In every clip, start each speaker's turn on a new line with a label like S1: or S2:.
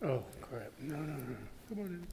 S1: Oh, crap. No, no, no. Come on in.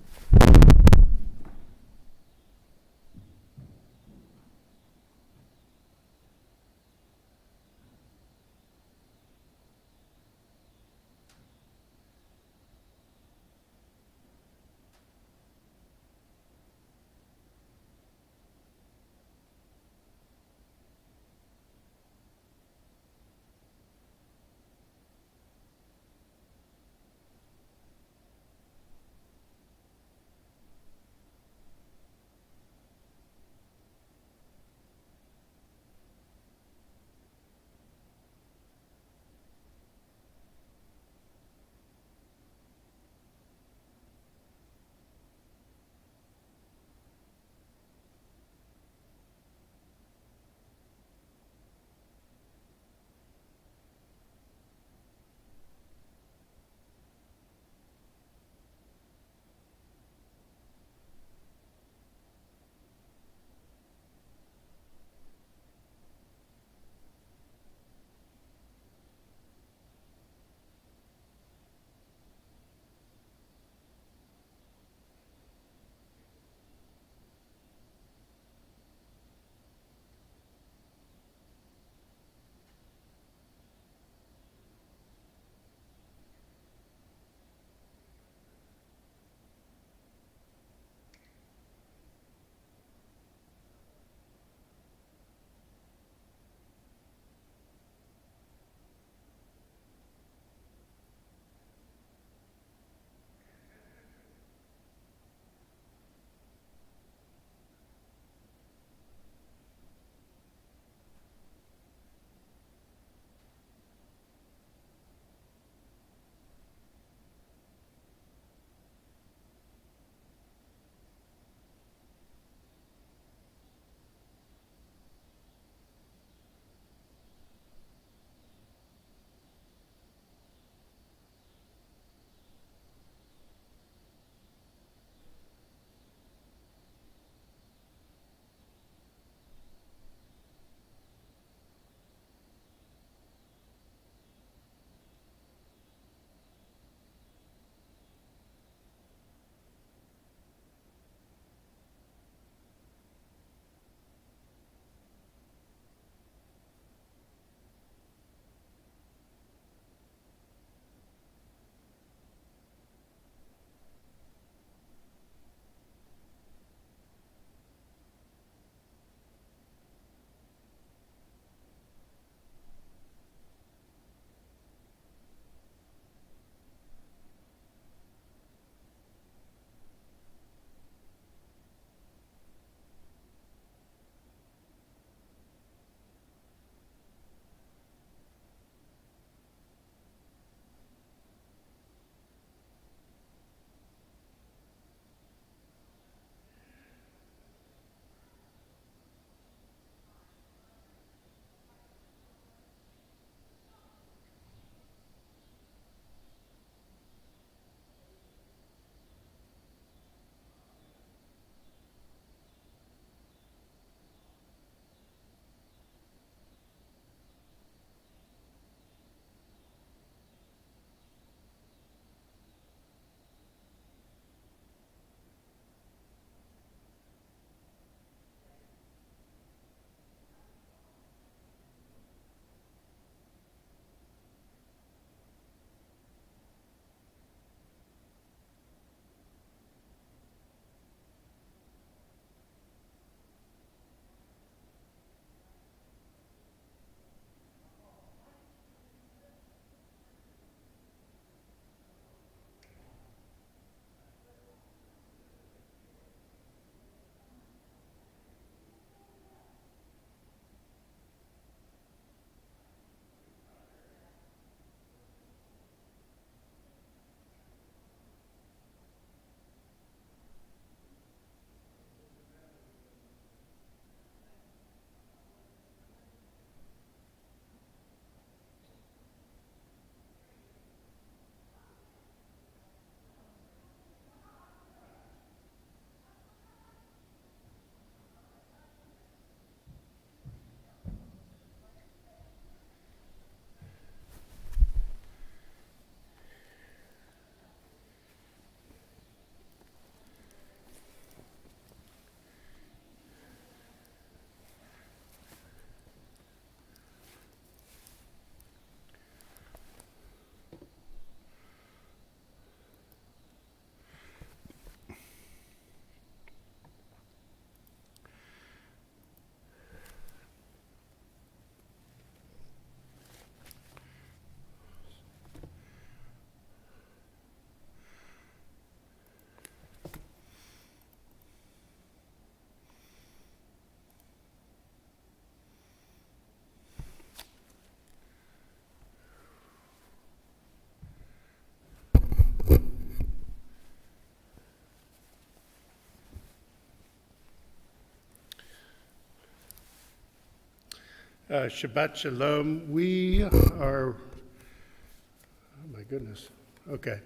S1: Shabbat Shalom. We are, oh my goodness, okay.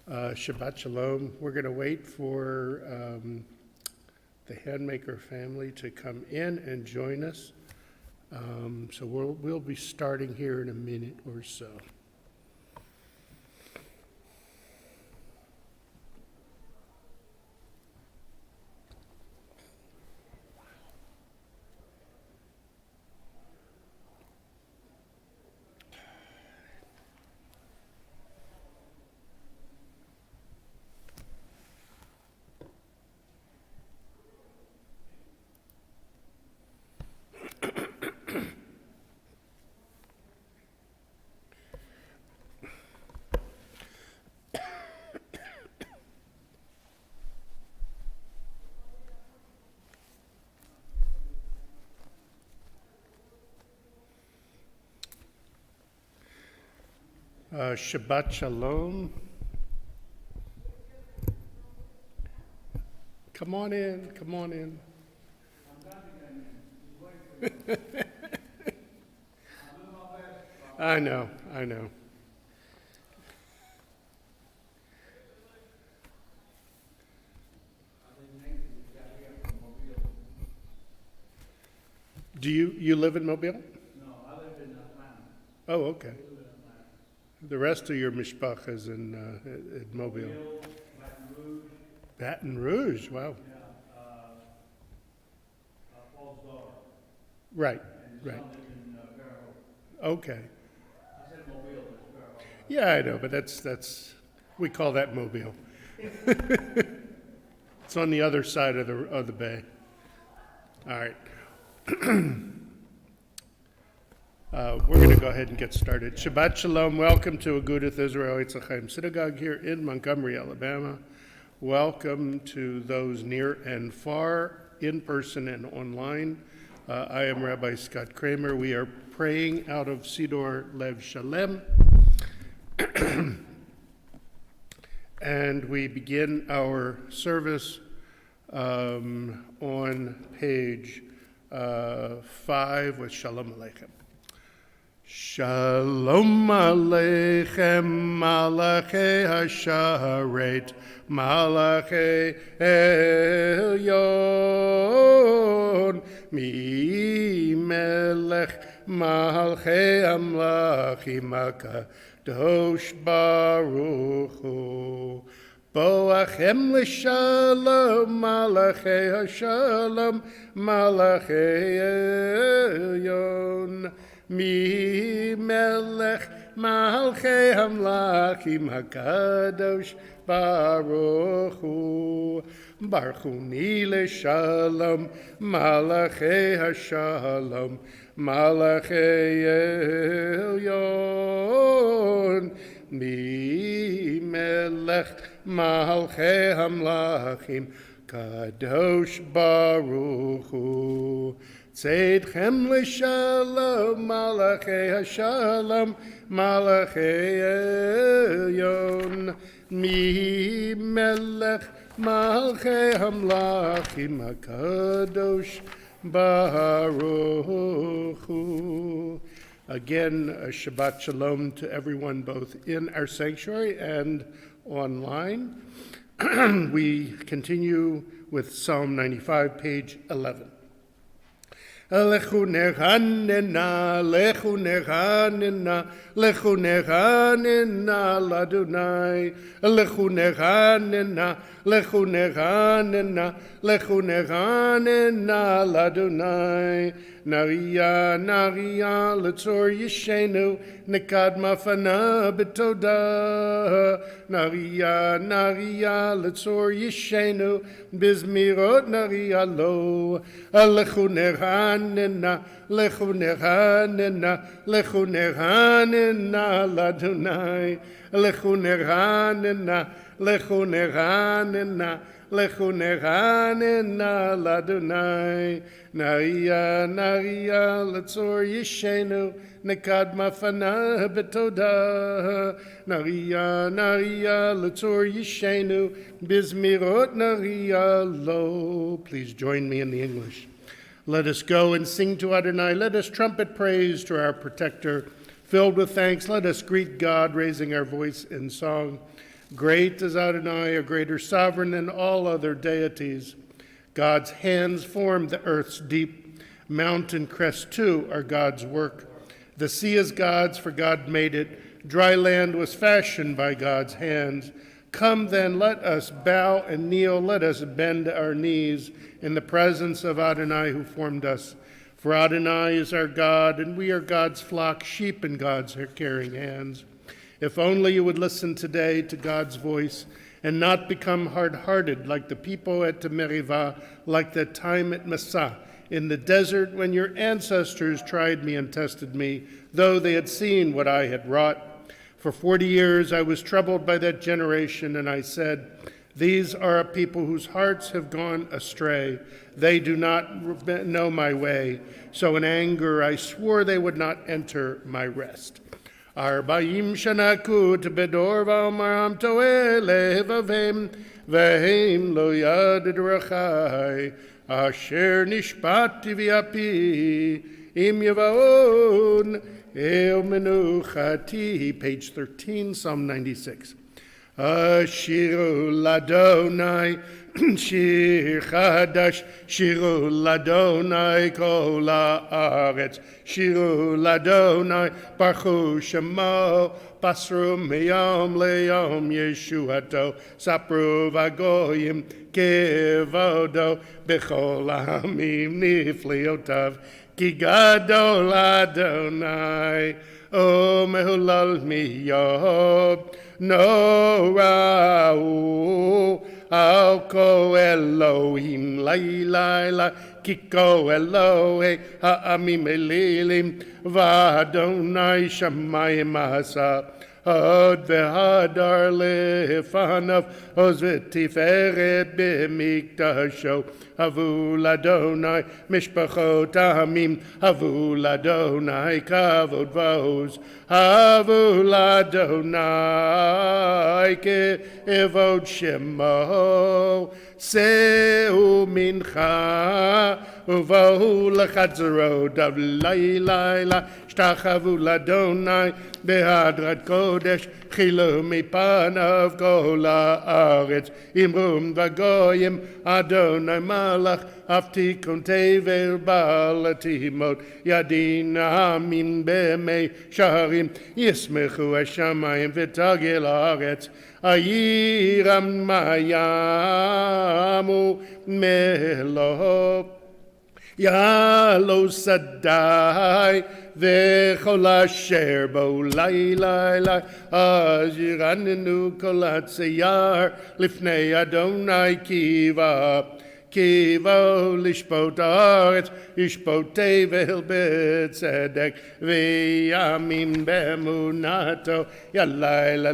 S1: Shabbat Shalom. We're going to wait for the Handmaker family to come in and join us. So we'll be starting here in a minute or so. Shabbat Shalom. Come on in, come on in. I know. Do you live in Mobile?
S2: No, I live in Atlanta.
S1: Oh, okay. The rest of your mishpacha is in Mobile.
S2: Baton Rouge.
S1: Baton Rouge, wow.
S2: Yeah, Falls Door.
S1: Right,
S2: And
S1: right.
S2: some live in Fairhope.
S1: Okay.
S2: I said Mobile, but it's Fairhope.
S1: Yeah, I know, but that's we call that Mobile. It's on the other side of the bay. All right. We're going to go ahead and get started. Shabbat Shalom. Welcome to Agudath Israel Etz Ahayem Synagogue here in Montgomery, Alabama. Welcome to those near and far, in person and online. I am Rabbi Scott Kramer. We are praying out of Sidor Lev Shalem. And we begin our service on page 5 with Shalom Aleichem. Shalom Aleichem, Malachei Hasharet, Malachei Elyon, Mi Melech Malchei Amlachim HaKadosh Baruch Hu. Boachem l'shalom, Malachei Hashalom, Malachei Elyon. Mi melech malchei hamlachim hakadosh baruch hu. Barchuni l'shalom, malachei hashalom, malachei elyon. Mi melech malchei hamlachim kadosh baruch hu. Tzedchem l'shalom, malachei hashalom, malachei elyon. Mi melech malchei hamlachim hakadosh baruch hu. Again, a Shabbat Shalom to everyone both in our sanctuary and online. We continue with Psalm 95, page 11. Lechu nechanena, lechu nechanena, lechu nechanena ladunai. Lechu nechanena, lechu nechanena, lechu nechanena ladunai. Naria, naria, letzor yishenu, nekad mafana betoda. Naria, naria, letzor yishenu, bizmirot naria lo. Lechu nechanena, lechu nechanena, lechu nechanena ladunai. Lechu nechanena, lechu nechanena, lechu nechanena ladunai. Naria, naria, letzor yishenu, nekad mafana betoda. Naria, naria, letzor yishenu, bizmirot naria lo. Please join me in the English. Let us go and sing to Adonai. Let us trumpet praise to our protector. Filled with thanks, let us greet God, raising our voice in song. Great is Adonai, a greater sovereign than all other deities. God's hands formed the earth's deep. Mountain crests, too, are God's work. The sea is God's, for God made it. Dry land was fashioned by God's hands. Come then, let us bow and kneel. Let us bend our knees in the presence of Adonai who formed us. For Adonai is our God, and we are God's flock, sheep in God's caring hands. If only you would listen today to God's voice and not become hard-hearted like the people at Merivah, like the time at Massah, in the desert when your ancestors tried me and tested me, though they had seen what I had wrought. For 40 years I was troubled by that generation, and I said, these are a people whose hearts have gone astray. They do not know my way. So in anger I swore they would not enter my rest. Arba'im shana kut bedor v'omaram toeh levavim v'hem lo yad drachai asher nishpati v'api im yavaon el menuchati. Page 13, Psalm 96. Shiru ladonai, shir chadash, shiru ladonai kol haaretz, shiru ladonai, baruch shemo, pasru miyom leyom yeshuato, sapru vagoyim kevodo, bechol hamim nifliotav, ki gadol Adonai, o mehulal miyob. No ra'u al-ko Elohim la kiko Elohe ha'amim elilim v'adonai shamayim asa od v'hadar lefanav oz v'tiferet b'mikdasho havu ladonai mishpachot ha'amim havu ladonai kavod v'oz havu ladonai ke'evod shemo seu mincha uvahu lechatzero dav layla shtachavu ladonai behadrat kodesh chilu mipanav kol haaretz imrum vagoyim Adonai malach aftikon tevel balatimot yadin hamim b'mei sharim yismechu hashamayim v'tagil haaretz ayiram mayamu melo Yalo Sadai v'chol asher bo layla aziranenu kol hatziyar lifnei Adonai kiva lishpot haaretz yishpot tevel b'tzedek v'yamim b'emunato yalayla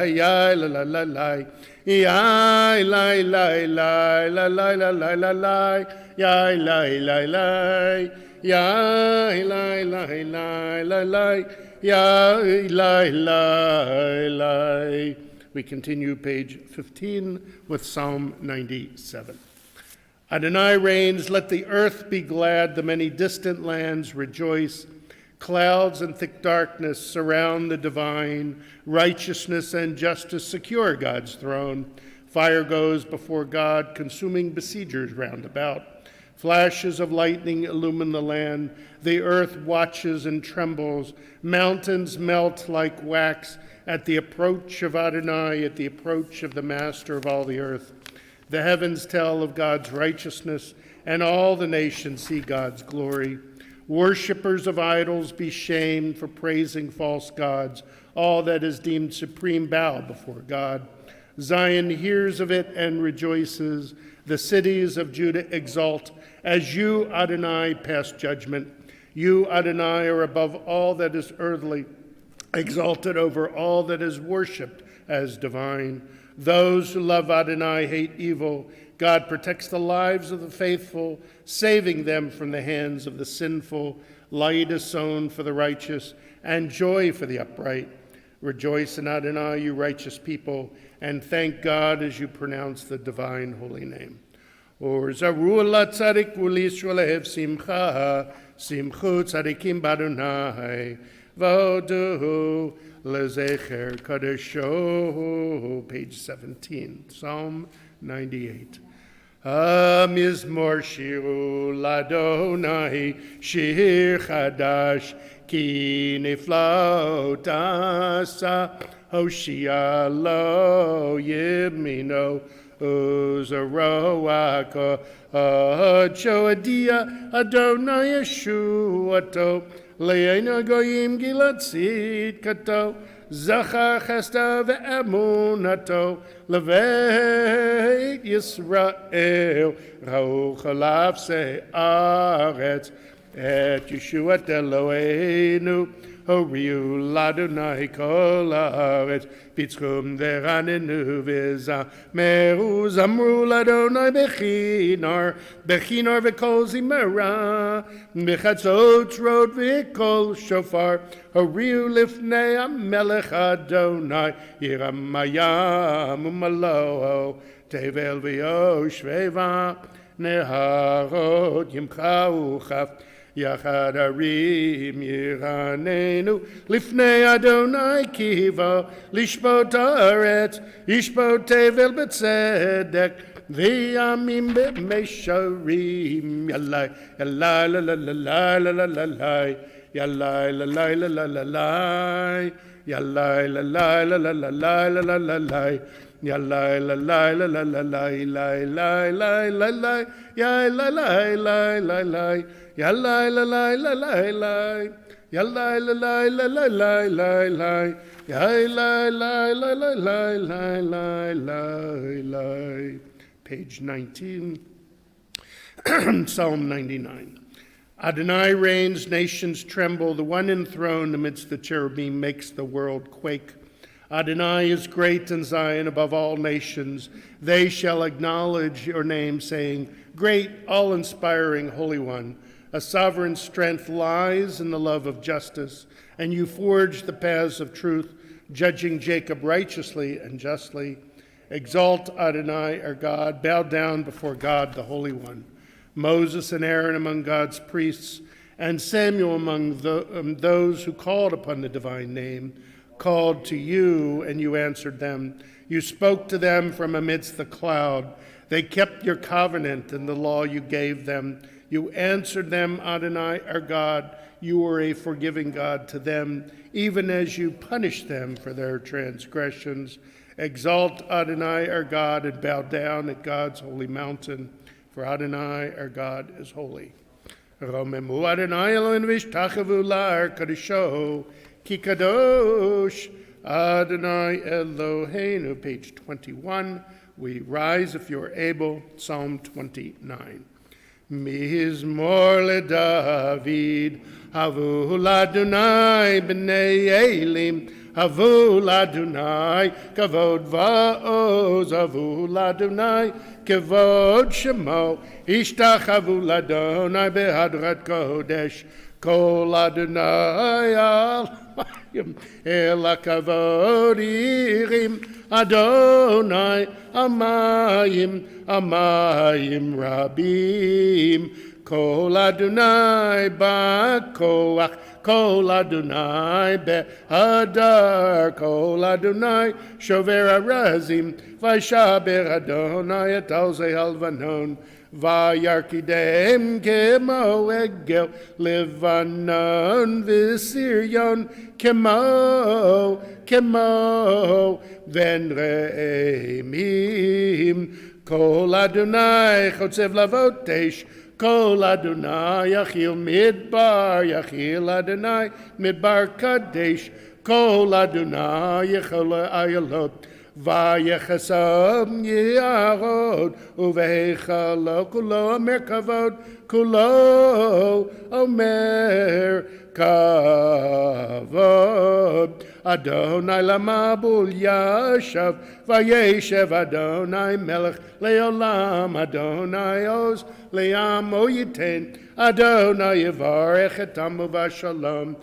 S1: yalayla Yai lai lai lai lai lai lai lai lai lai Yai lai lai lai Yai lai lai lai lai lai Yai lai lai lai. We continue page 15 with Psalm 97. Adonai reigns, let the earth be glad, the many distant lands rejoice. Clouds and thick darkness surround the divine. Righteousness and justice secure God's throne. Fire goes before God, consuming besiegers round about. Flashes of lightning illumine the land. The earth watches and trembles. Mountains melt like wax at the approach of Adonai, at the approach of the Master of all the earth. The heavens tell of God's righteousness, and all the nations see God's glory. Worshippers of idols be shamed for praising false gods. All that is deemed supreme bow before God. Zion hears of it and rejoices. The cities of Judah exult. As you, Adonai, pass judgment. You, Adonai, are above all that is earthly, exalted over all that is worshipped as divine. Those who love Adonai hate evil. God protects the lives of the faithful, saving them from the hands of the sinful. Light is sown for the righteous, and joy for the upright. Rejoice in Adonai, you righteous people, and thank God as you pronounce the divine holy name. Or zaru la tzadik u'lishra lev simcha, simchu tzadikim badunai, vodu lezecher kadesho, page 17, Psalm 98. Mizmor shiru ladonai, shir chadash, ki niflaot asa, Hoshia lo yimino, Uzaroaka, Choadia, Adonai Yeshuato, Leena Goyim Gilatzit Kato, Zachar Chesta ve'emunato, Leveit Yisrael, Rau Chalav Se'aretz, Et Yeshuat Eloheinu, Horiu ladonai kol haaretz, pitzchum veranenu v'zameru, zamru ladonai bechinar, bechinar v'kol zimera, b'chatzot rod v'kol shofar, horiu lifnei hamelech Adonai, yiramayam u'maloho, tevel v'yoshveva, neharot yimcha uchaf, Yachad Arim Yiranenu Lifnei Adonai Kiva Lishbot Haaretz Yishbot Tevel B'tzedek V'yamim B'mesharim Yalai Yalai la la la la la la la Yalai la la la la la la Yalai la la la la la la la la la Yalai la la la la la la la la la la Ya la la la la la Ya la la la la la la Ya la la la la la la la la Ya la la la la la la la la. Page 19. Psalm 99. Adonai reigns, nations tremble. The one enthroned amidst the cherubim makes the world quake. Adonai is great in Zion above all nations. They shall acknowledge your name, saying, Great, all-inspiring Holy One. A sovereign strength lies in the love of justice, and you forge the paths of truth, judging Jacob righteously and justly. Exalt Adonai, our God. Bow down before God, the Holy One. Moses and Aaron among God's priests, and Samuel among those who called upon the divine name, called to you, and you answered them. You spoke to them from amidst the cloud. They kept your covenant and the law you gave them. You answered them, Adonai, our God. You were a forgiving God to them, even as you punished them for their transgressions. Exalt Adonai, our God, and bow down at God's holy mountain, for Adonai, our God, is holy. Romemu Adonai Eloheinu v'ishtachavu la'ar kadisho, Ki kadosh Adonai Eloheinu, page 21. We rise if you're able, Psalm 29. Mizmor leDavid, havu l'Adonai b'nei Elim, havu l'Adonai kavod va'oz, havu l'Adonai kavod shemo, ishtachavu l'Adonai behadrat kodesh, kol Adonai al-mayim el hakavod irim, Adonai amayim, amayim rabim, kol Adonai ba'koach, kol Adonai be'hadar, kol Adonai shover arazim, v'shaber Adonai et alzei halvanon, vayarkidem kemo egel levanon v'siryon kemo venre'emim, kol Adonai chotzev lavotesh, kol Adonai yachil midbar, yachil Adonai midbar kadesh, kol Adonai yechol ayalot, Vayechasam Yarod, Uveichalo Kulo Omer Kavod, Kulo Omer Kavod. Adonai Lamabul Yashav, Vayeshev Adonai Melech Leolam, Adonai Oz Leamo Yiten, Adonai Yevarech Etamu Vashalom,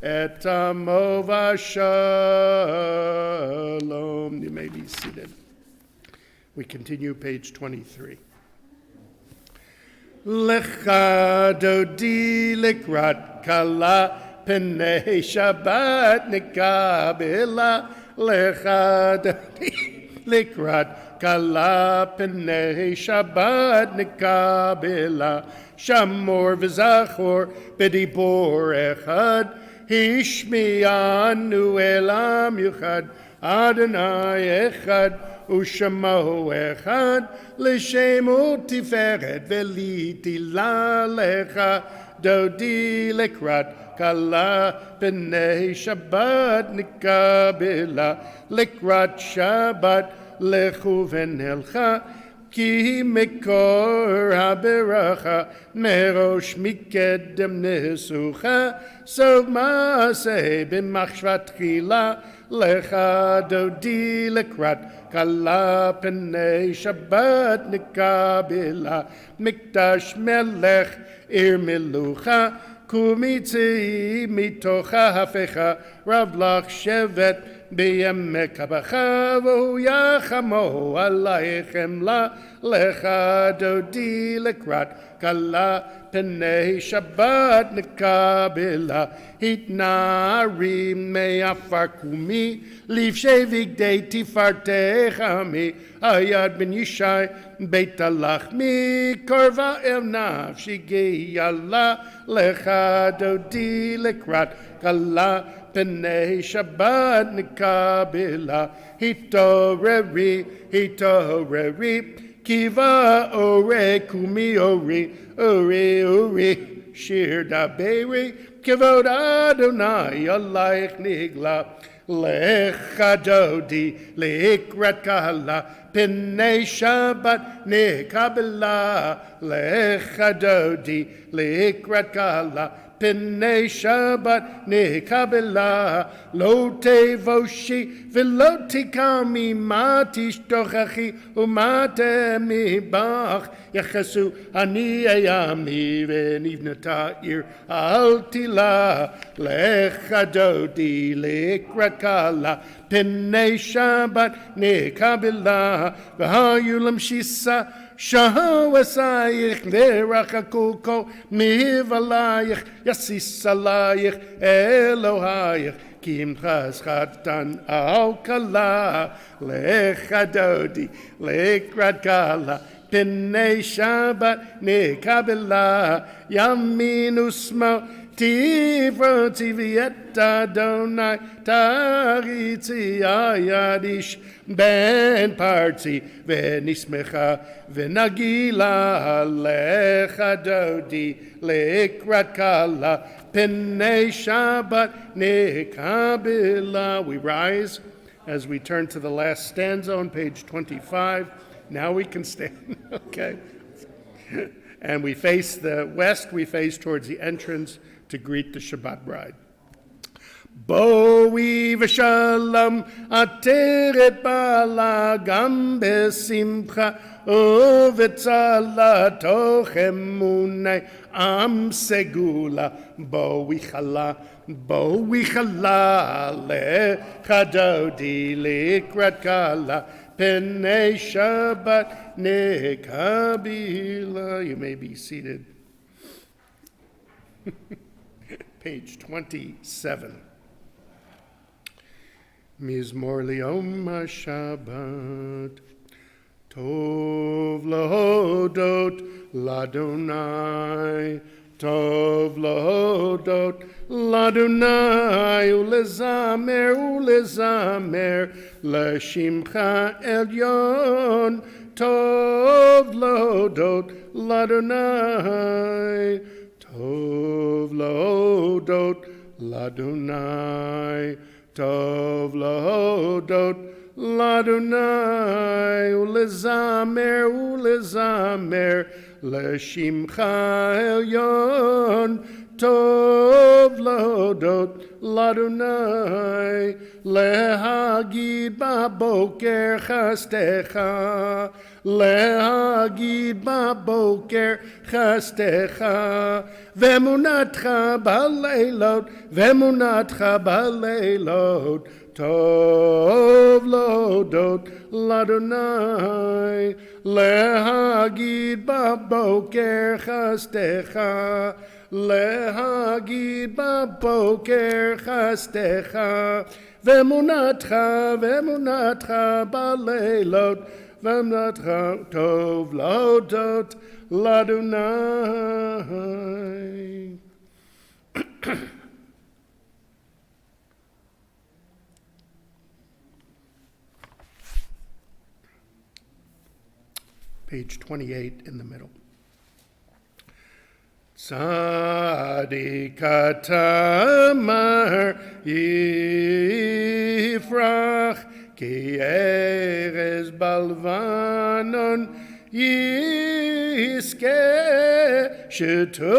S1: Etamo Vashalom. You may be seated. We continue page 23. Lecha dodi likrat kala Pnei Shabbat nikabela lecha dodi likrat kala Pnei Shabbat nikabela shamor v'zachor b'dibor echad hishmianu elam yuchad Adonai echad Ushamo echad l'shemu tiferet v'litila lecha dodi likrat Kala b'nei Shabbat nikabela likrat Shabbat lechu v'nelcha ki mikor haberacha merosh mikedem nesucha so maaseh b'machshvat tchila lecha dodi likrat Kala b'nei Shabbat nikabela mikdash melech ir milucha Kumitzi mitocha hafecha ravlach shevet biyemek habacha v'yachamo alaychem la lecha dodi likrat kala pnei Shabbat nikabela hitnari me'afar kumi livshei vigdei tifartechami ayad ben yishai beit alachmi korva el nafshi geyala lecha dodi likrat kala pnei Shabbat nikabela hitoreri kiva ore kumi ori shir daberi kivod Adonai alayich nigla lecha dodi likrat kala Pnei Shabbat nikabela lecha dodi likrat kala Pnei Shabbat nikabela lo tevoshi v'lo tikami ma tishtochachi u'ma temibach yachasu ani ayami v'nivnata ir al tila lecha dodi likrat kala Pnei Shabbat nikabela v'hayulam shisa Shahawasayich lerachakulko mihivalayich yasisalayich Elohayich kim chaschatan al kala lecha dodi likrat kala Pnei Shabbat nikabela yamin usmo Tifroti v'yeta Adonai taritzi ayadish ben parti v'nismecha v'nagila lecha dodi likrat kala Pnei Shabbat nikabela. We rise as we turn to the last stanza on page 25. Now we can stand, okay? And we face the west, we face towards the entrance to greet the Shabbat bride. Boi v'shalom ateret bala gam besimcha uvetzala toch emunai am segula boi chala lecha dodi likrat kala Pnei Shabbat nikabela. You may be seated. Page 27. Mizmor Liom HaShabbat Tov Lahodot Ladonai Tov Lahodot Ladonai Ulezamer Lashimcha Elyon Tov Lahodot Ladonai Tov lahodot ladonai, Tov lahodot ladonai, ulezamer, leshimcha elyon, Tov lahodot ladonai, lehagid baboker chastecha, להגיד בבוקר חסדך ואמונתך בלילות, tov lodot l'Adonai, lehagid baboker chastecha, lehagid baboker chastecha, vemunatcha baleilot, vemunatcha tov lodot l'Adonai. Page 28 in the middle. Tzadik tamar yifrach ki erez balvanon yiske shetulim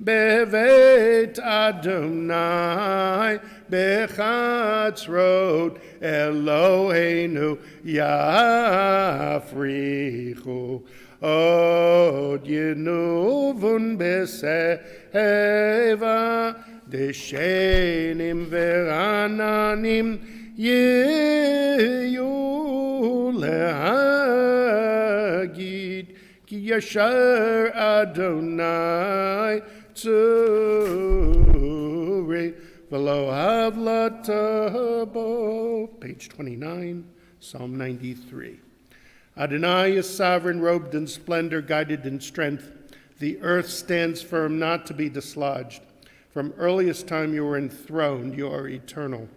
S1: bevet Adonai bechatzrot Eloheinu yafrichu od yenuvun beseva deshenim verananim yeyu lehagid ki yashar Adonai tzuri v'lo havlatabo. Page 29, Psalm 93. Adonai is sovereign, robed in splendor, guided in strength. The earth stands firm, not to be dislodged. From earliest time you were enthroned, you are eternal.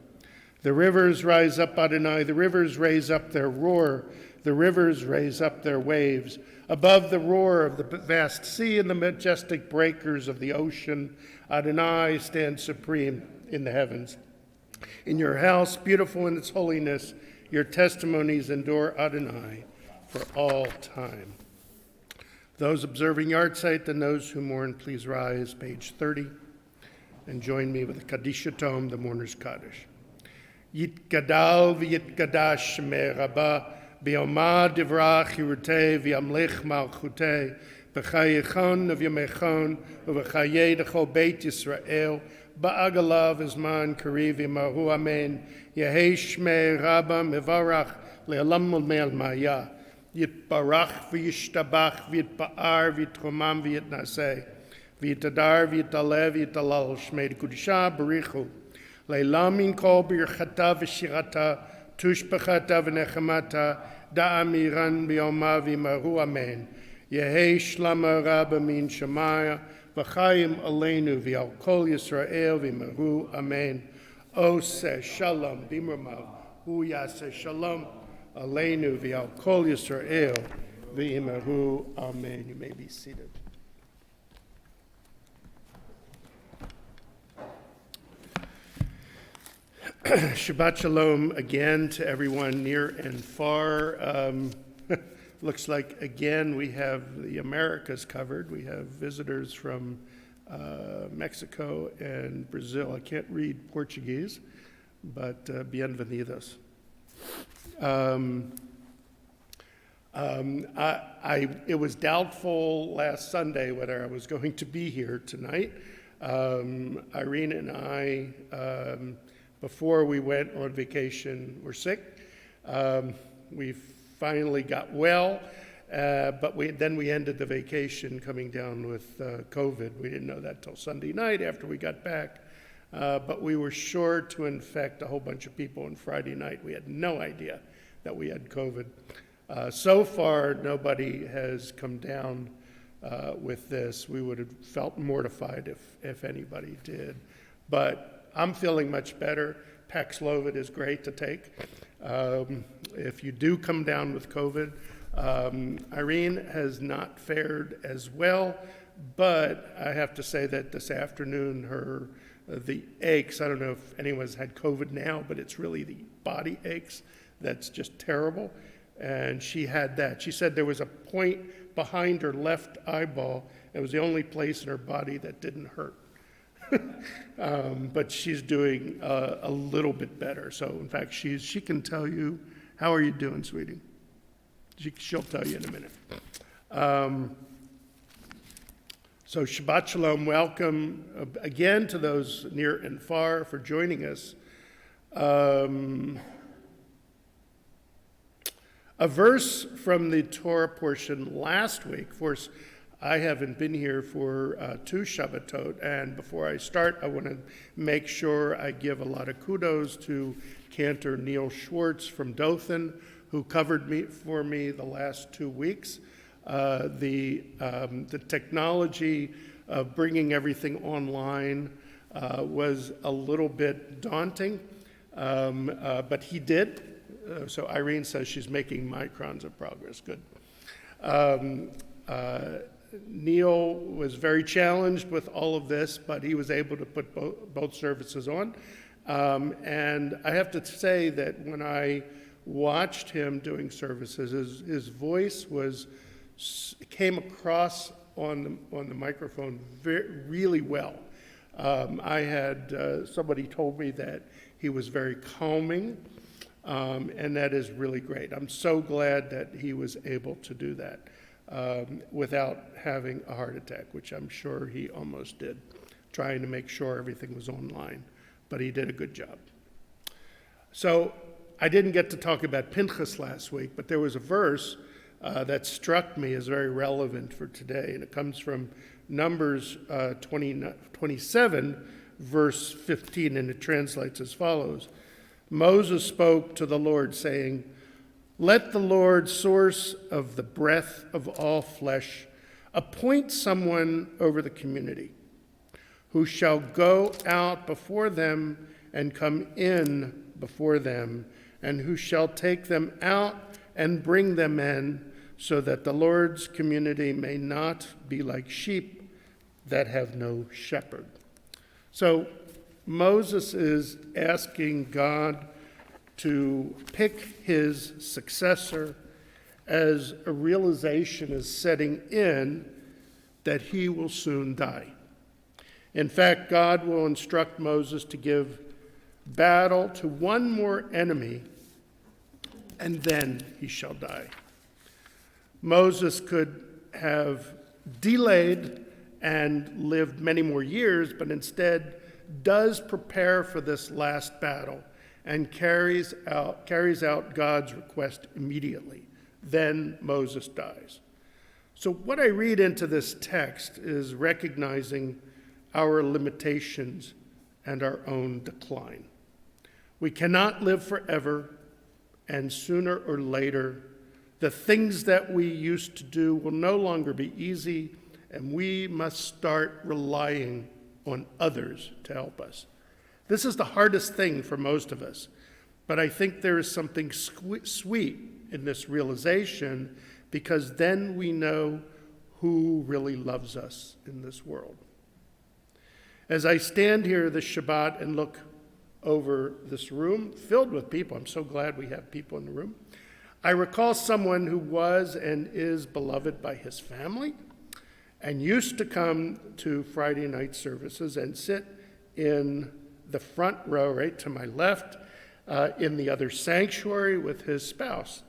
S1: The rivers rise up, Adonai, the rivers raise up their roar. The rivers raise up their waves. Above the roar of the vast sea and the majestic breakers of the ocean, Adonai stands supreme in the heavens. In your house, beautiful in its holiness, your testimonies endure, Adonai, for all time. Those observing Yartzeit and those who mourn, please rise, page 30, and join me with the Kaddish Tome, the Mourner's Kaddish. Yitgadal v'yitgadash shmei Rabbah, b'yomah divrach yirutei v'yamlich malchutei, b'chayechon v'yamechon, v'chayei d'chol beit Yisrael, ba'agalav izman kariv yamahu amen, yehei shmei Rabbah mevarach le'olam u'me'al maya, yitbarach v'yishtabach v'yitba'ar v'yitromam v'yitnaseh, v'yitadar v'yitaleh v'yitalal shmei d'kudisha b'richu, le'lamin kol birchata v'shirata, tushbachata v'nechamata, da'amiran b'yomah v'yimahu amen, yehei shlama Rabbah min Shemaya, v'chayim aleinu v'al kol Yisrael v'yimahu amen. Oseh shalom b'imramav, hu yaseh shalom aleinu v'al kol Yisrael v'yimahu amen. You may be seated. Shabbat shalom again to everyone near and far. Looks like, again, we have the Americas covered. We have visitors from Mexico and Brazil. I can't read Portuguese, but bienvenidos. It was doubtful last Sunday whether I was going to be here tonight. Irene and I, before we went on vacation, were sick. We finally got well, but then we ended the vacation coming down with COVID. We didn't know that till Sunday night after we got back, but we were sure to infect a whole bunch of people on Friday night. We had no idea that we had COVID. So far, nobody has come down with this. We would have felt mortified if anybody did, but I'm feeling much better. Paxlovid is great to take. If you do come down with COVID, Irene has not fared as well, but I have to say that this afternoon, the aches, I don't know if anyone's had COVID now, but it's really the body aches that's just terrible. And she had that. She said there was a point behind her left eyeball. It was the only place in her body that didn't hurt. But she's doing a little bit better. So, in fact, she can tell you, how are you doing, sweetie? She'll tell you in a minute. So Shabbat Shalom, welcome again to those near and far for joining us. A verse from the Torah portion last week. Of course, I haven't been here for 2 Shabbatot, and before I start, I want to make sure I give a lot of kudos to Cantor Neil Schwartz from Dothan, who covered for me the last 2 weeks. The technology of bringing everything online was a little bit daunting, but he did. So Irene says she's making microns of progress. Good. Neil was very challenged with all of this, but he was able to put both services on. And I have to say that when I watched him doing services, his voice came across on the microphone really well. I had somebody told me that he was very calming, and that is really great. I'm so glad that he was able to do that without having a heart attack, which I'm sure he almost did, trying to make sure everything was online. But he did a good job. So I didn't get to talk about Pinchas last week, but there was a verse that struck me as very relevant for today, and it comes from Numbers 27, verse 15, and it translates as follows. Moses spoke to the Lord, saying, "Let the Lord, source of the breath of all flesh, appoint someone over the community, who shall go out before them and come in before them, and who shall take them out and bring them in, so that the Lord's community may not be like sheep that have no shepherd." So Moses is asking God to pick his successor as a realization is setting in that he will soon die. In fact, God will instruct Moses to give battle to one more enemy, and then he shall die. Moses could have delayed and lived many more years, but instead does prepare for this last battle and carries out God's request immediately. Then Moses dies. So what I read into this text is recognizing our limitations and our own decline. We cannot live forever, and sooner or later, the things that we used to do will no longer be easy, and we must start relying on others to help us. This is the hardest thing for most of us, but I think there is something sweet in this realization, because then we know who really loves us in this world. As I stand here this Shabbat and look over this room filled with people, I'm so glad we have people in the room, I recall someone who was and is beloved by his family and used to come to Friday night services and sit in the front row right to my left in the other sanctuary with his spouse.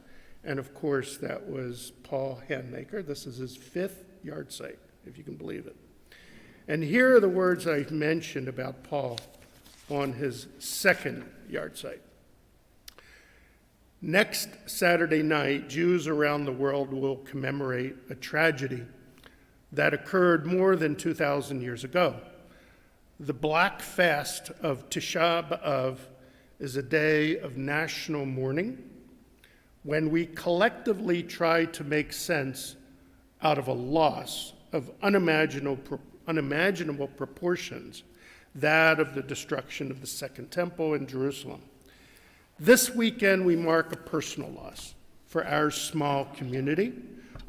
S1: And of course, that was Paul Handmaker. This is his 5th yard site, if you can believe it. And here are the words I mentioned about Paul on his 2nd yard site. Next Saturday night, Jews around the world will commemorate a tragedy that occurred more than 2,000 years ago. The Black Fast of Tisha B'Av is a day of national mourning when we collectively try to make sense out of a loss of unimaginable proportions, that of the destruction of the Second Temple in Jerusalem. This weekend, we mark a personal loss for our small community,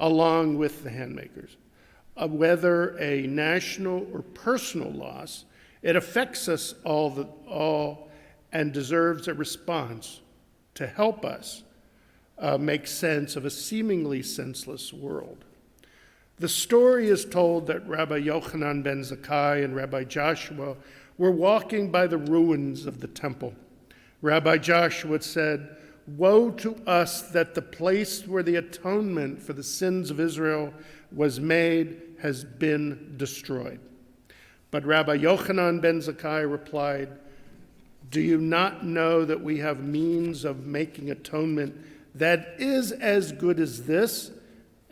S1: along with the handmakers. Whether a national or personal loss, it affects us all and deserves a response to help us make sense of a seemingly senseless world. The story is told that Rabbi Yochanan ben Zakkai and Rabbi Joshua were walking by the ruins of the temple. Rabbi Joshua said, woe to us that the place where the atonement for the sins of Israel was made has been destroyed. But Rabbi Yochanan ben Zakkai replied, do you not know that we have means of making atonement that is as good as this?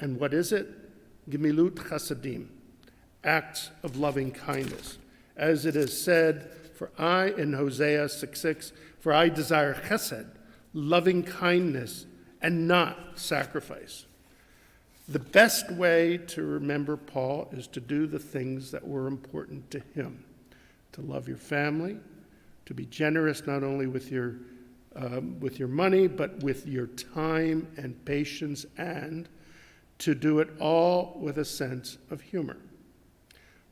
S1: And what is it? Gemilut chasadim, acts of loving kindness. As it is said, for I, in Hosea 6:6, for I desire chesed, loving kindness, and not sacrifice. The best way to remember Paul is to do the things that were important to him, to love your family, to be generous not only with your money, but with your time and patience, and to do it all with a sense of humor.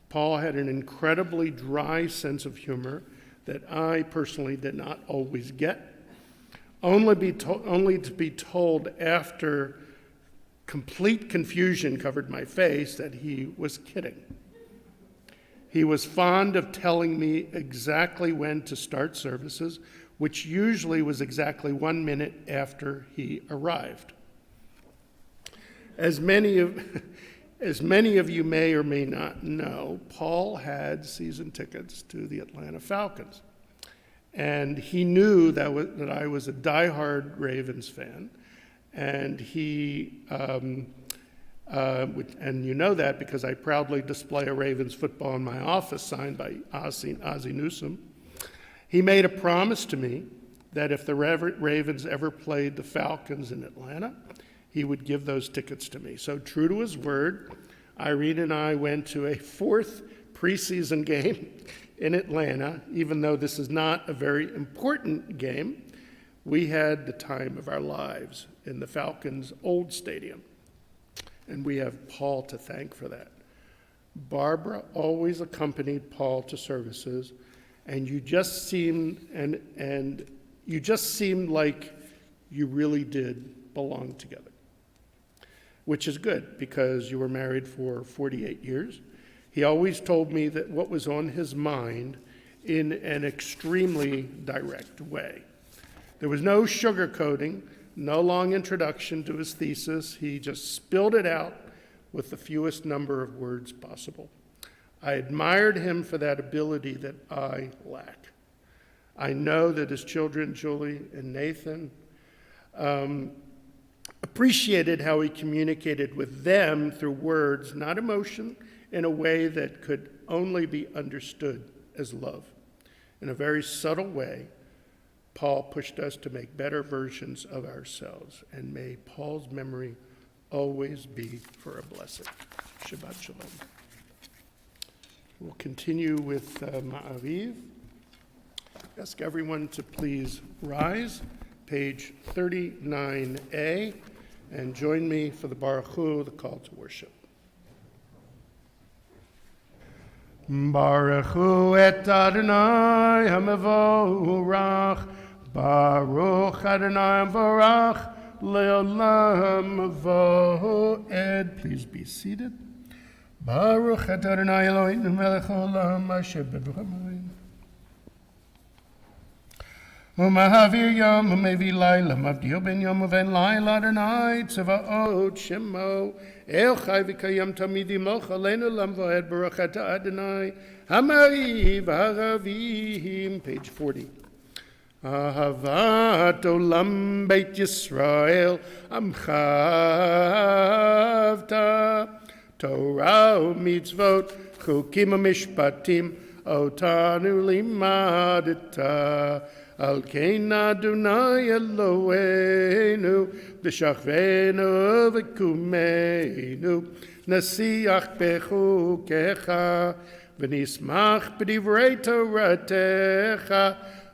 S1: Paul had an incredibly dry sense of humor that I personally did not always get, only to be told after complete confusion covered my face that he was kidding. He was fond of telling me exactly when to start services, which usually was exactly 1 minute after he arrived. As many of you may or may not know, Paul had season tickets to the Atlanta Falcons. And he knew that I was a diehard Ravens fan. And and you know that because I proudly display a Ravens football in my office signed by Ozzie Newsome. He made a promise to me that if the Ravens ever played the Falcons in Atlanta, he would give those tickets to me. So true to his word, Irene and I went to a 4th preseason game in Atlanta. Even though this is not a very important game, we had the time of our lives in the Falcons' old stadium. And we have Paul to thank for that. Barbara always accompanied Paul to services, and you just seemed like you really did belong together. Which is good, because you were married for 48 years. He always told me that what was on his mind in an extremely direct way. There was no sugarcoating, no long introduction to his thesis. He just spilled it out with the fewest number of words possible. I admired him for that ability that I lack. I know that his children, Julie and Nathan, appreciated how he communicated with them through words, not emotion, in a way that could only be understood as love. In a very subtle way, Paul pushed us to make better versions of ourselves, and may Paul's memory always be for a blessing. Shabbat Shalom. We'll continue with Ma'aviv. Ask everyone to please rise, page 39A, and join me for the Baruch Hu, the call to worship. Baruch Hu et Adonai ha'mevorach, Baruch Adonai Baruch le'olam vo'ed. Please be seated. Baruch et Adonai Eloheinu melech haolam asher b'v'chamayim. U'mahavir yom u'mevi laila mavdio ben yom u'ven laila Adonai tzavaot shemo el chai v'kayam tamidi moch aleinu lam vo'ed. Baruch et Adonai ha'mariv ha'ravim. Page 40. Ahavat olam beit Yisrael amchavta Torah u'mitzvot chukim u'mishpatim otanu limadta al kein Adonai Eloheinu b'shachvenu v'kumeinu nasiach bechukecha v'nismach b'divrei Toratecha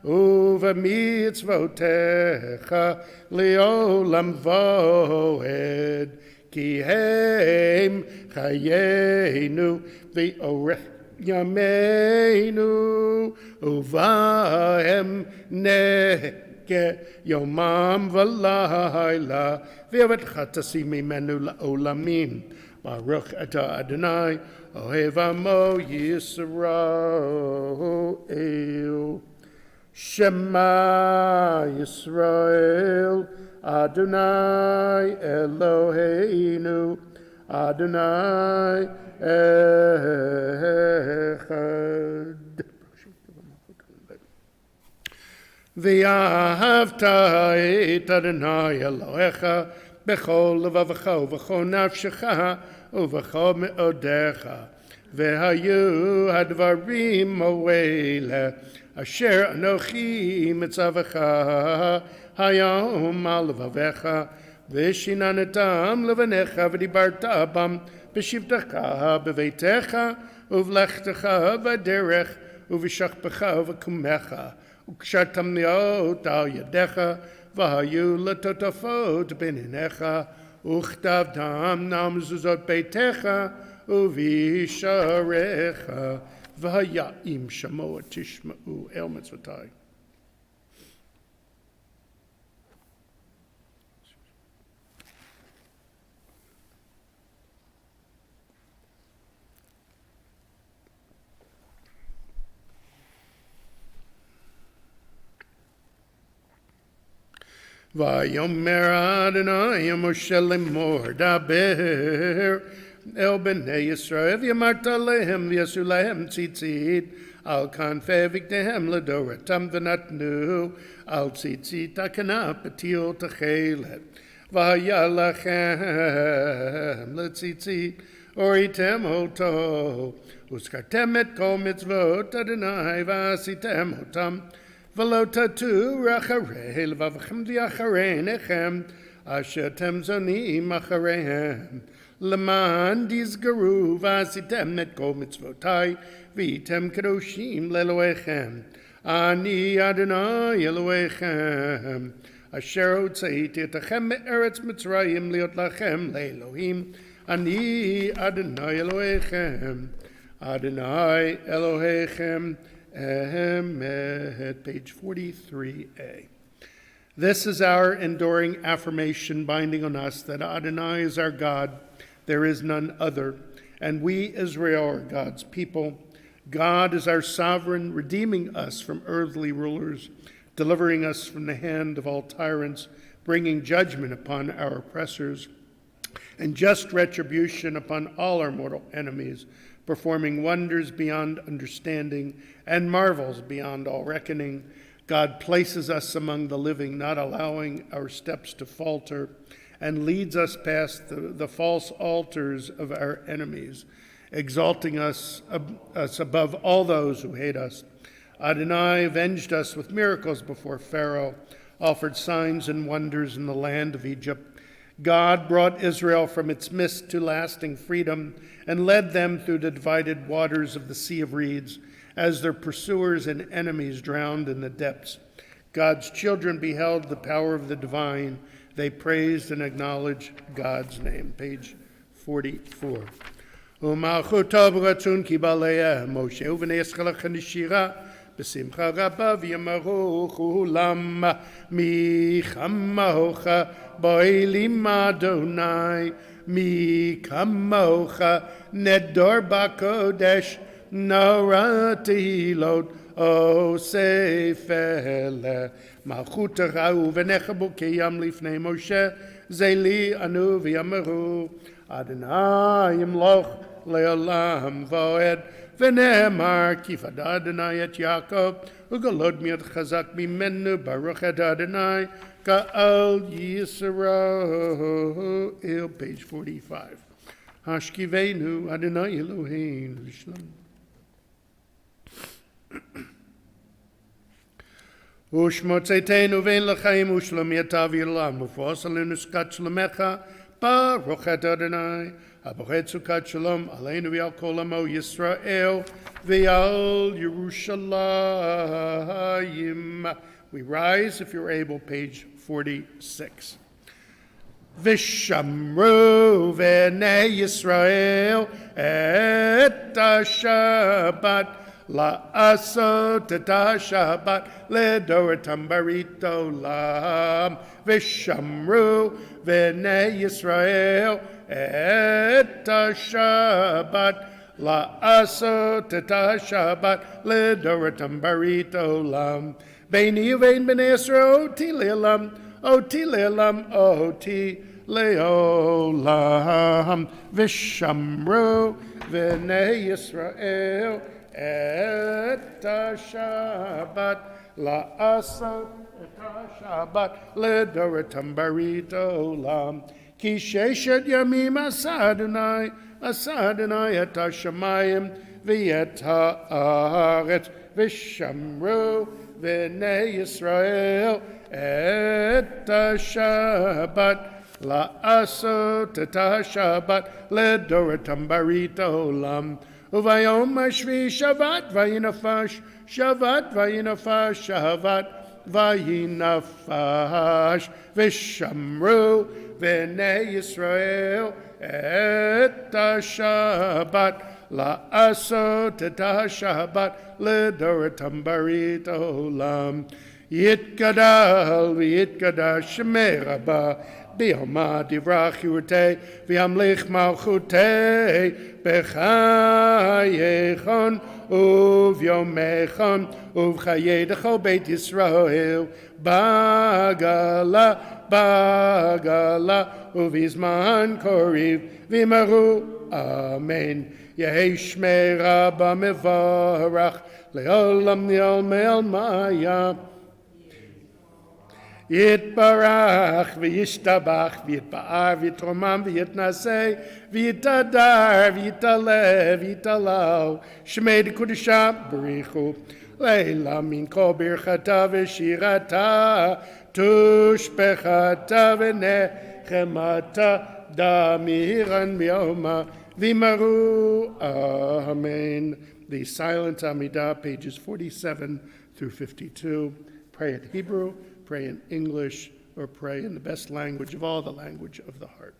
S1: Uvamitzvotecha leolam voed ki heim chayenu ve'orech yameinu uvahem neke yomam v'layla ve'avet chatasi mimenu la'olamim Baruch atah Adonai ohev amo Yisrael. Shema Yisrael, Adonai Eloheinu, Adonai Echad. V'ahavta et Adonai Elohecha b'chol levavecha u'v'chol nafshecha u'v'chol me'odecha. V'hayu hadvarim ha'ele asher anochi mitzavecha hayom al levavecha v'shinanatam levanecha v'dibarta bam b'shivtecha b'veitecha uv'lechtecha v'derech uv'shachpecha v'kumecha ukshatam miot al yadecha v'hayu letotafot b'ninecha uchtav dam nam zuzot beitecha uvisharecha v'haya'im shamoa tishma'u el mitzvotai. Vayomer Adonai Moshe lemor daber el bnei Yisrael v'yamarta lehem v'yasu lehem tzitzit al kanfei v'iktehem ledoratam v'natnu al tzitzit takana patil techelet v'haya lachem letzitzit oritem oto uskartem et kol mitzvot Adonai v'asitem otam v'lo tatu racharei levavchem v'yacharei nechem asher tem zonim achareihem Leman dizgaru v'asitem et kol mitzvotai v'item kadoshim le'elohechem ani Adonai Elohechem asher hotzaiti etachem me'eretz Mitzrayim liot lachem le'elohim ani Adonai Elohechem Adonai Elohechem Emet, page 43a. This is our enduring affirmation binding on us that Adonai is our God, there is none other, and we, Israel, are God's people. God is our sovereign, redeeming us from earthly rulers, delivering us from the hand of all tyrants, bringing judgment upon our oppressors, and just retribution upon all our mortal enemies, performing wonders beyond understanding and marvels beyond all reckoning. God places us among the living, not allowing our steps to falter, and leads us past the false altars of our enemies, exalting us above all those who hate us. Adonai avenged us with miracles before Pharaoh, offered signs and wonders in the land of Egypt. God brought Israel from its mist to lasting freedom and led them through the divided waters of the Sea of Reeds as their pursuers and enemies drowned in the depths. God's children beheld the power of the divine. They praised and acknowledged God's name. Page 44. U'malchuto b'ratzon ki b'aleah Moshe u'vnei Yisrael chanishira b'simcha rabba v'yamaru chulam mi chamahocha Boilim Adonai mi kamocha nedor bakodesh nora tehilot o sefele malchut ra'u v'nechabu kiyam lifnei Moshe zeli anu v'yamaru Adonai imloch leolam voed v'nehemar kifad Adonai et Yaakov u'galod mi'at chazak mimenu baruch et Adonai Ka'al Yisrael, page 45. Hashkivenu Adonai Eloheinu V'shlam. Ushmotzeitenu vein l'chaim ushlam yatav yilam ufos alenu skat shlomecha baruch et Adonai abochet sukat shalom aleinu v'al kol amo Yisrael v'al Yerushalayim. We rise, if you're able, page 46. Vishamru v'nei Yisrael et ha-Shabbat la'asot et ha-Shabbat ledoratam barit olam. Vishamru v'nei Yisrael et ha-Shabbat la'asot et ha-Shabbat ledoratam barit olam. Beini uvein b'nei Yisrael, oti le'olam, oti le'olam, oti le'olam. V'shamru b'nei Yisrael et ha-Shabbat la'asot et ha-Shabbat le'doratam barit olam. Ki sheshet yamim asa Adonai et ha-shamayim v'et ha'aretz v'shamru b'nei Yisrael et ha-Shabbat la'asot et ha-Shabbat le'doratam barit olam. Uvayom hashvi Shabbat vayinafash Shabbat vayinafash Shabbat vayinafash v'shamru b'nei Yisrael et ha-Shabbat la'asot et ha-Shabbat le'doratam barit olam. Yitgadal v'yitgadash shemei rabba B'yoma divrach yurtei v'yamlich malchutei b'chayechon uvyomechon uvchayedecho beit Yisrael bagala uvizman koriv v'maru amen. Yehi shmei rabba mevarach le'olam ni'ol maya. Yitbarach v'yishtabach v'yitba'ar v'yitromam v'yitnaseh v'yitadar v'yitaleh v'yitalal shmei d'kudusha b'richu leila min kol birchata v'shirata tushbechata v'nechemata damiran v'yoma v'maru amen. The Silent Amidah, pages 47 through 52. Pray in Hebrew, pray in English, or pray in the best language of all, the language of the heart.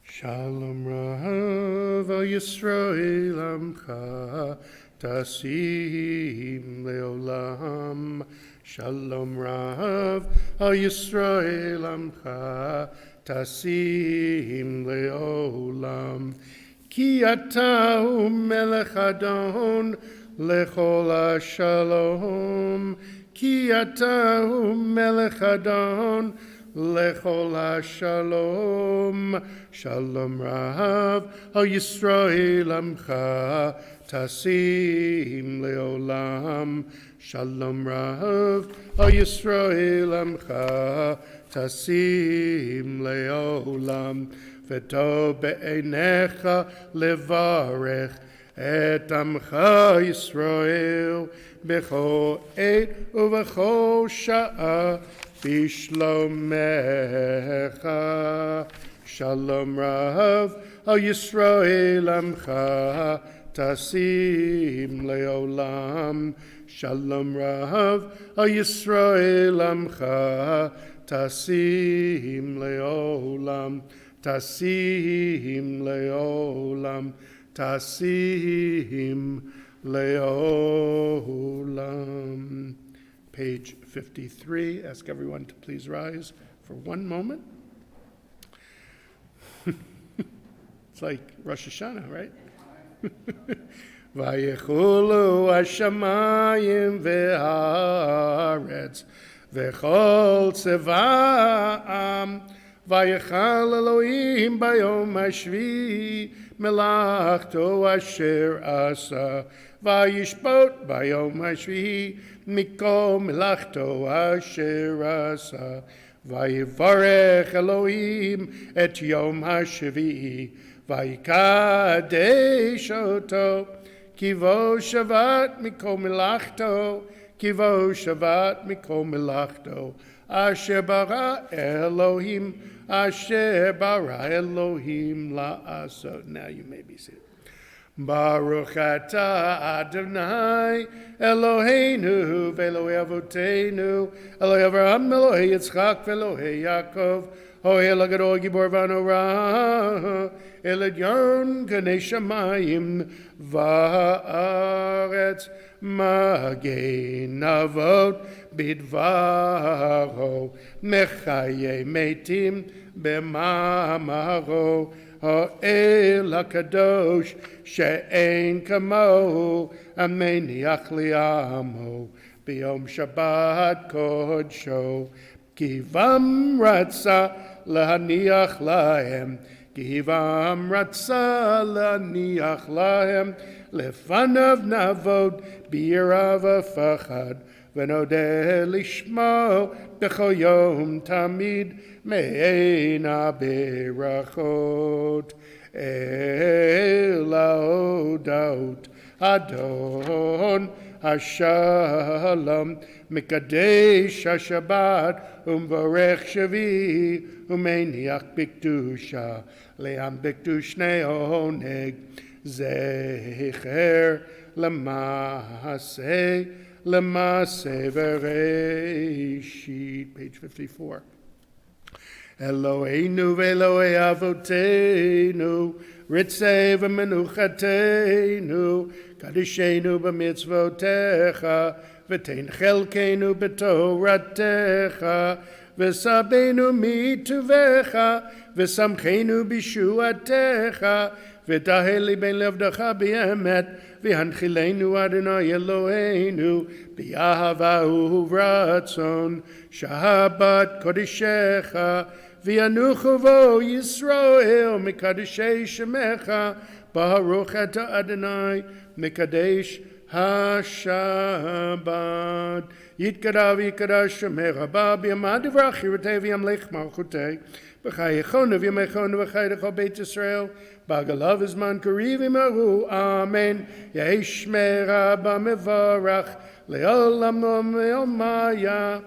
S1: Shalom Rav al Yisrael Amcha Tasim Leolam. Shalom Rav al Yisrael Amcha Tasim Leolam. Ki Ata Melech Adon Lechol HaShalom. Ki Ata Melech Adon Lechol HaShalom. Shalom Rav al Yisrael Amcha Tasim Leolam. Shalom Rav al Yisrael Amcha Tasim Leolam. V'tov be'einecha levarech et Amcha Yisrael b'chol עת ובכל שעה בשלומך. Shalom Rav al Yisrael Amcha Tasim Leolam. Shalom Rav al Yisrael Amcha Tasim Leolam. Tasim Leolam. Tasim le'olam. Page 53. Ask everyone to please rise for one moment. It's like Rosh Hashanah, right? Vayechulu hashamayim ve'haaretz v'chol tzevaam vayechal Elohim bayom hashvi melachto asher asa vayishbot bayom hashvi mikol melachto asher asa vayivarech Elohim et yom hashvi vayikadesh oto Kivo Shabbat mikol melachto, Kivo Shabbat mikol melachto, Asher bara Elohim la'asot. Now you may be seated. Baruch atah Adonai Eloheinu ve'Elokei avotenu, Elokei Avraham, Elokei Yitzchak, ve'Elokei Yaakov, Ohel HaGadol Gibor v'Hanorah, El Elyon Kanei Shamayim va'aretz, Magen Avot bidvaro, Mechaye Metim b'mamaro, Ha'el HaKadosh she'ein kamohu, Ameniach li'amo b'yom Shabbat kodsho, Kivam ratza lahaniach lahem, Kivam ratza lahaniach lahem, Lefanav navod b'yirav afachad, V'nodeh lishmo b'chol yom tamid, Me'ena berachot el haodot Adon Hashalom, Mekadesh HaShabbat, Umvarech Shavi, Umeniach Bikdusha, Leam Bikdushnei Oneg, Zecher Lamase Bereshit. Page 54. Eloheinu ve'Elokei avotenu, Ritzei v'menuchatenu, Kadishenu b'mitzvotecha, V'tein chelkenu b'toratecha, V'sabenu mituvecha, V'samchenu b'shuatecha, V'taheli ben levdecha b'emet, V'hanchilenu Adonai Eloheinu, B'yahava uvratzon, Shabbat kodishecha, V'yanuchu vo Yisrael, Mikadeshei shemecha, Baruch atah Adonai, Mikadesh HaShabbat. Yitkadav Yikadash Shemecha Ba B'yamad Divrach Yiratei V'yamlech Malchutei V'chayechonu V'yamechonu V'chaydecho Beit Yisrael B'agalav Izman Kariv Imaru Amen Yehi Shmei Ba Mevarach Le'olam Le'omaya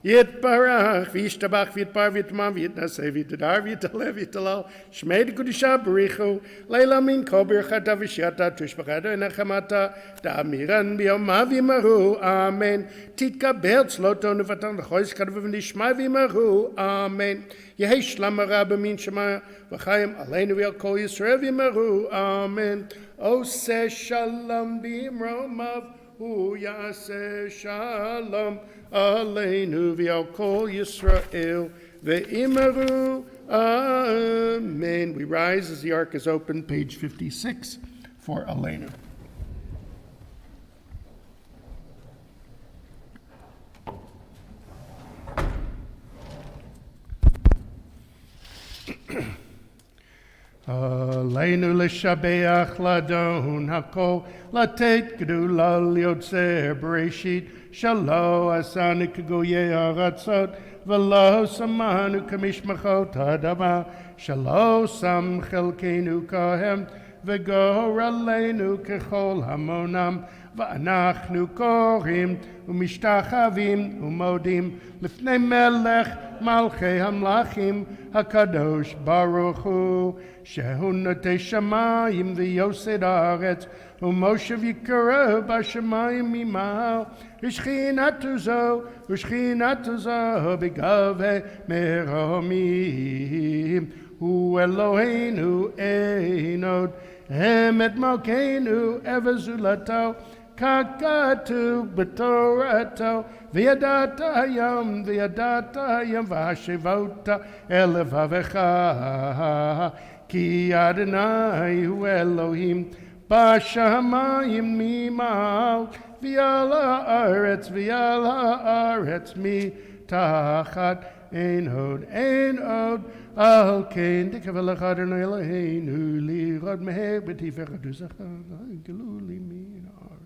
S1: Yitbarach V'yishtabach V'yitbar V'yitman V'yitnaseh V'yitadar V'yitaleh V'yitalal Shmei D'Kudisha B'richu Leila Min Kol Birchata V'shiata Tushbachata V'nechamata Da'amiran B'yomah V'yimaru Amen Titkabel Tzloton V'atan L'chois Kadv V'nishma V'yimaru Amen Yehi Shlamara B'min Shema V'chayim Aleinu V'yal Kol Yisrael V'yimaru Amen Oseh Shalom B'imromav Hu Yaseh Shalom Aleinu V'yal Kol Yisrael Ve'imaru Amen. We rise as the ark is open, page 56 for Aleinu. Aleinu l'shabeach ladon hakol latet gedula liotzer bereshit shalo asani kagoye haratzot v'lo samanu kamishmachot hadama shalo sam chelkenu kahem v'gor aleinu kechol hamonam v'anachnu korim umishtachavim umodim lifnei melech malchei hamlachim hakadosh baruch hu shehu notei shamayim v'yosed haaretz umoshev yikara b'shamayim imao v'shchinatu zo b'gavei meromim hu Eloheinu ein od Emet Malkeinu Evazulato, Kakatu Betorato, Viadata Hayam, Vashivota, Elevavecha, Ki Adonai Hu Elohim, Bashamayim Mimal, Viala Aretz Mi Tachat, Ein Od, Al Kain, Dikavelach Adonai Eloheinu, Lichad Meheg, Betifech Adusachah, Geluli Min Ar.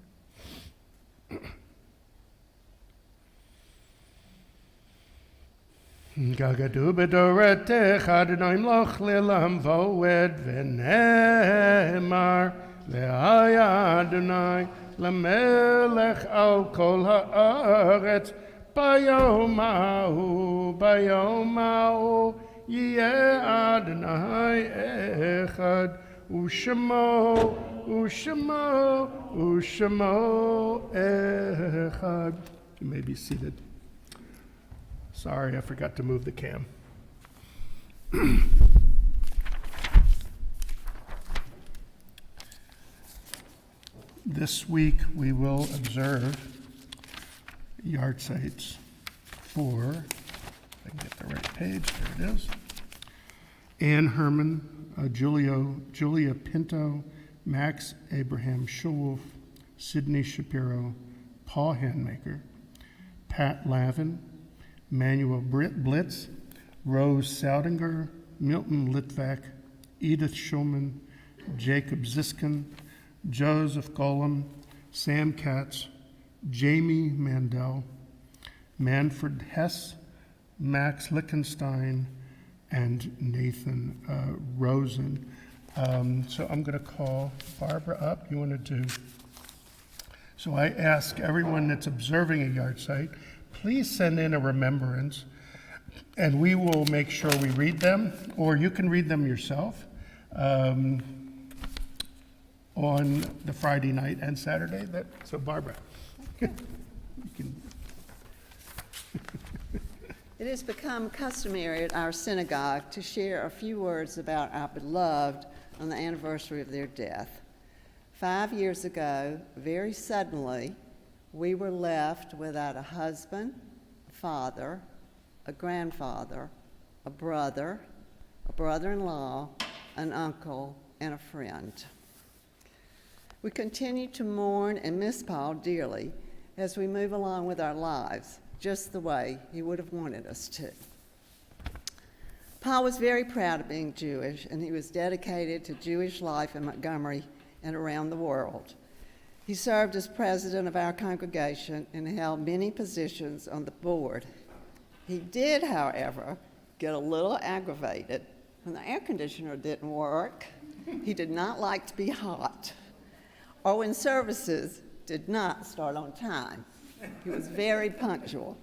S1: Gagadu Bedoretech, Adonai Mloch Lilam Voed, Venemar, Ve'aya Adonai, Lamelech Al Kol Haaretz, Bayomahu, Yeh Adonai Echad, Ushemo Echad. You may be seated. Sorry, I forgot to move the cam. This week we will observe yard sites for, if I can get the right page, there it is. Ann Herman, Julia Pinto, Max Abraham Schulwolf, Sidney Shapiro, Paul Handmaker, Pat Lavin, Manuel Blitz, Rose Saudinger, Milton Litvak, Edith Schulman, Jacob Ziskin, Joseph Golem, Sam Katz, Jamie Mandel, Manfred Hess, Max Lichtenstein, and Nathan Rosen. So I'm going to call Barbara up. You wanted to? So I ask everyone that's observing a yard site, please send in a remembrance, and we will make sure we read them, or you can read them yourself on the Friday night and Saturday. So Barbara, you can.
S3: It has become customary at our synagogue to share a few words about our beloved on the anniversary of their death. 5 years ago, very suddenly, we were left without a husband, a father, a grandfather, a brother-in-law, an uncle, and a friend. We continue to mourn and miss Paul dearly as we move along with our lives, just the way he would have wanted us to. Paul was very proud of being Jewish, and he was dedicated to Jewish life in Montgomery and around the world. He served as president of our congregation and held many positions on the board. He did, however, get a little aggravated when the air conditioner didn't work. He did not like to be hot, or when services did not start on time. He was very punctual.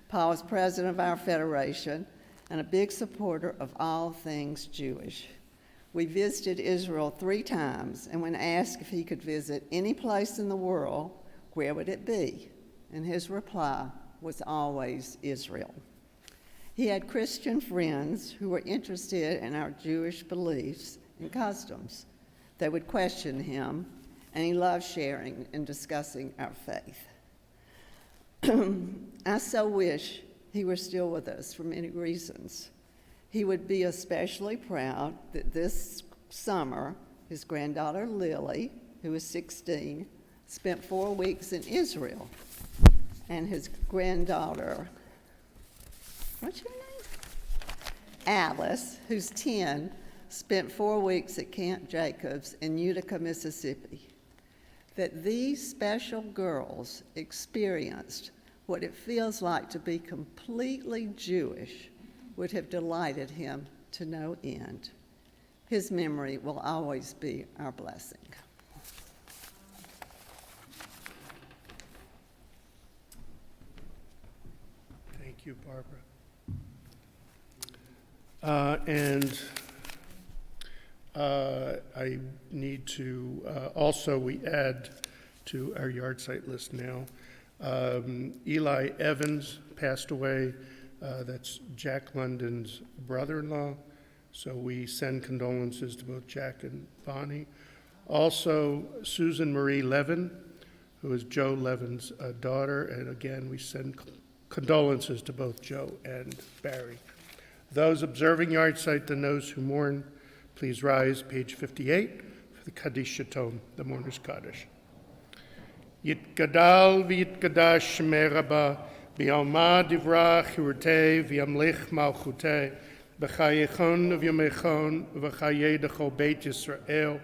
S3: Paul was president of our federation and a big supporter of all things Jewish. We visited Israel 3 times, and when asked if he could visit any place in the world, where would it be? And his reply was always Israel. He had Christian friends who were interested in our Jewish beliefs and customs. They would question him, and he loved sharing and discussing our faith. I so wish he were still with us for many reasons. He would be especially proud that this summer, his granddaughter Lily, who is 16, spent 4 weeks in Israel, and his granddaughter, what's your name? Alice, who's 10, spent 4 weeks at Camp Jacobs in Utica, Mississippi. That these special girls experienced what it feels like to be completely Jewish would have delighted him to no end. His memory will always be our blessing.
S1: Thank you, Barbara. I need to, also we add to our yard site list now, Eli Evans passed away. That's Jack London's brother-in-law. So we send condolences to both Jack and Bonnie. Also, Susan Marie Levin, who is Joe Levin's daughter, and again, we send condolences to both Joe and Barry. Those observing yahrzeit and those who mourn, please rise, page 58, for the Kaddish Tome, the Mourner's Kaddish. Yitgadal v'yitgadash shmei Rabba, b'yalma divrach hirutei v'yamlich malchutei, b'chayechon v'yomechon v'chayei d'chol beit Yisrael,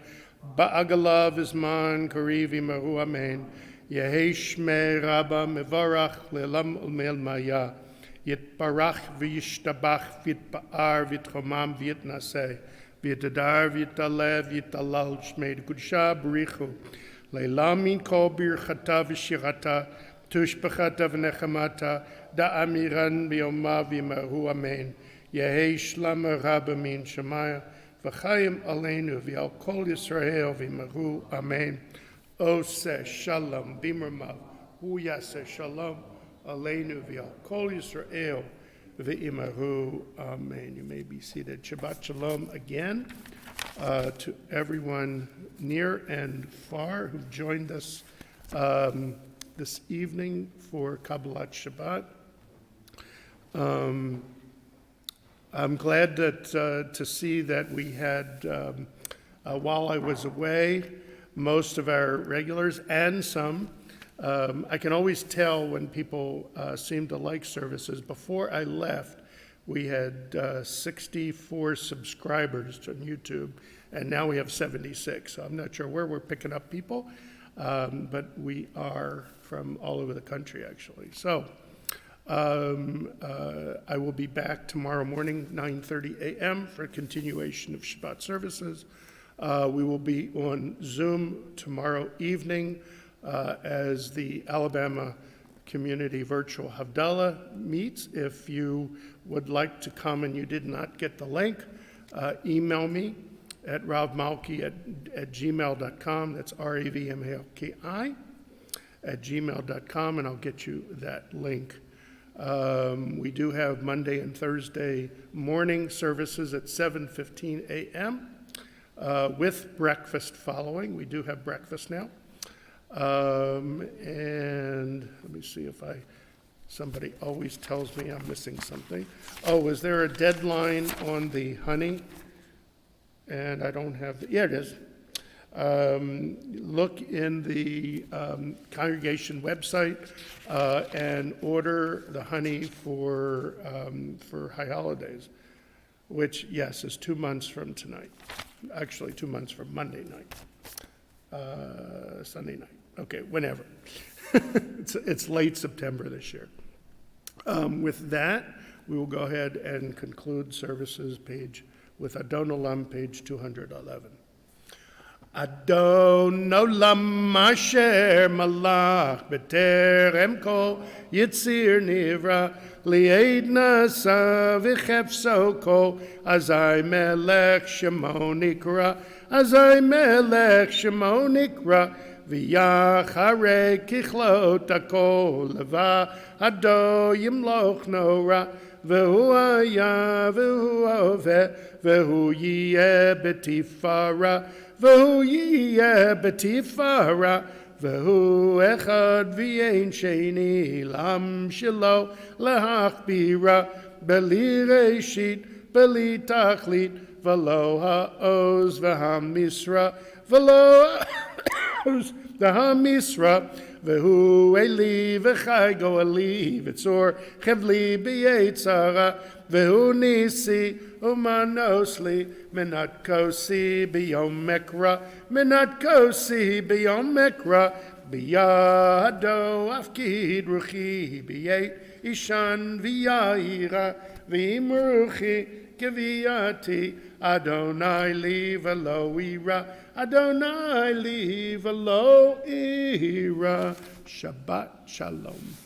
S1: ba'agala v'zman kariv imaru amen, Yehei shmei Rabba mevarach le'lam u'me'el Yitbarach v'yishtabach v'yitba'ar v'yitchomam v'yitnaseh, v'yitadar v'yitalev v'yitalal shmei d'kudshah b'richu, le'lam min kol birchata v'shirata, tushbachata v'nechamata, da'amiran b'yoma v'yimaru amen, Yehei shlam Rabba min Shemaya, v'chayim aleinu v'yal kol Yisrael v'yimaru amen. Oseh shalom b'mirmav, hu yaseh shalom aleinu v'yal kol Yisrael v'imaru amen. You may be seated. Shabbat shalom again to everyone near and far who joined us this evening for Kabbalat Shabbat. I'm glad that to see that we had, while I was away, most of our regulars and some. I can always tell when people seem to like services. Before I left, we had 64 subscribers on YouTube, and now we have 76. So I'm not sure where we're picking up people, but we are from all over the country, actually. So I will be back tomorrow morning, 9:30 a.m. for a continuation of Shabbat services. We will be on Zoom tomorrow evening as the Alabama Community Virtual Havdalah meets. If you would like to come and you did not get the link, email me at ravmalki@gmail.com. That's RAVMALKI @gmail.com, and I'll get you that link. We do have Monday and Thursday morning services at 7:15 a.m. With breakfast following. We do have breakfast now. And let me see if somebody always tells me I'm missing something. Oh, is there a deadline on the honey? And I don't have, yeah, it is. Look in the congregation website and order the honey for high holidays, which, yes, is 2 months from tonight. Actually, 2 months from Monday night, Sunday night. Okay, whenever. It's late September this year. With that, we will go ahead and conclude services with Adon Olam, page 211. Adon Olam asher malach b'terem kol yitzir nivra li'ed nasa v'chefso kol azai melech shemo nikra azai melech shemo nikra v'yacharei kichlot hakol leva ado yimloch nora v'hu haya v'hu oveh v'hu yiyeh betifara v'hu yiyeh betifara v'hu echad v'yein sheni lam shelo lehachbira beli reshit beli tachlit v'lo ha'oz v'hamisra v'lo ha'oz v'hamisra v'hu eli v'chai go eli v'tzor chevli b'yetzara v'hu nisi umanosli minat kosi b'yom mekra minat kosi b'yom mekra b'yado afkid ruchi b'yet ishan v'yaira v'imruchi kiviyati Adonai li v'lo ira Adonai li v'lo ira Shabbat shalom.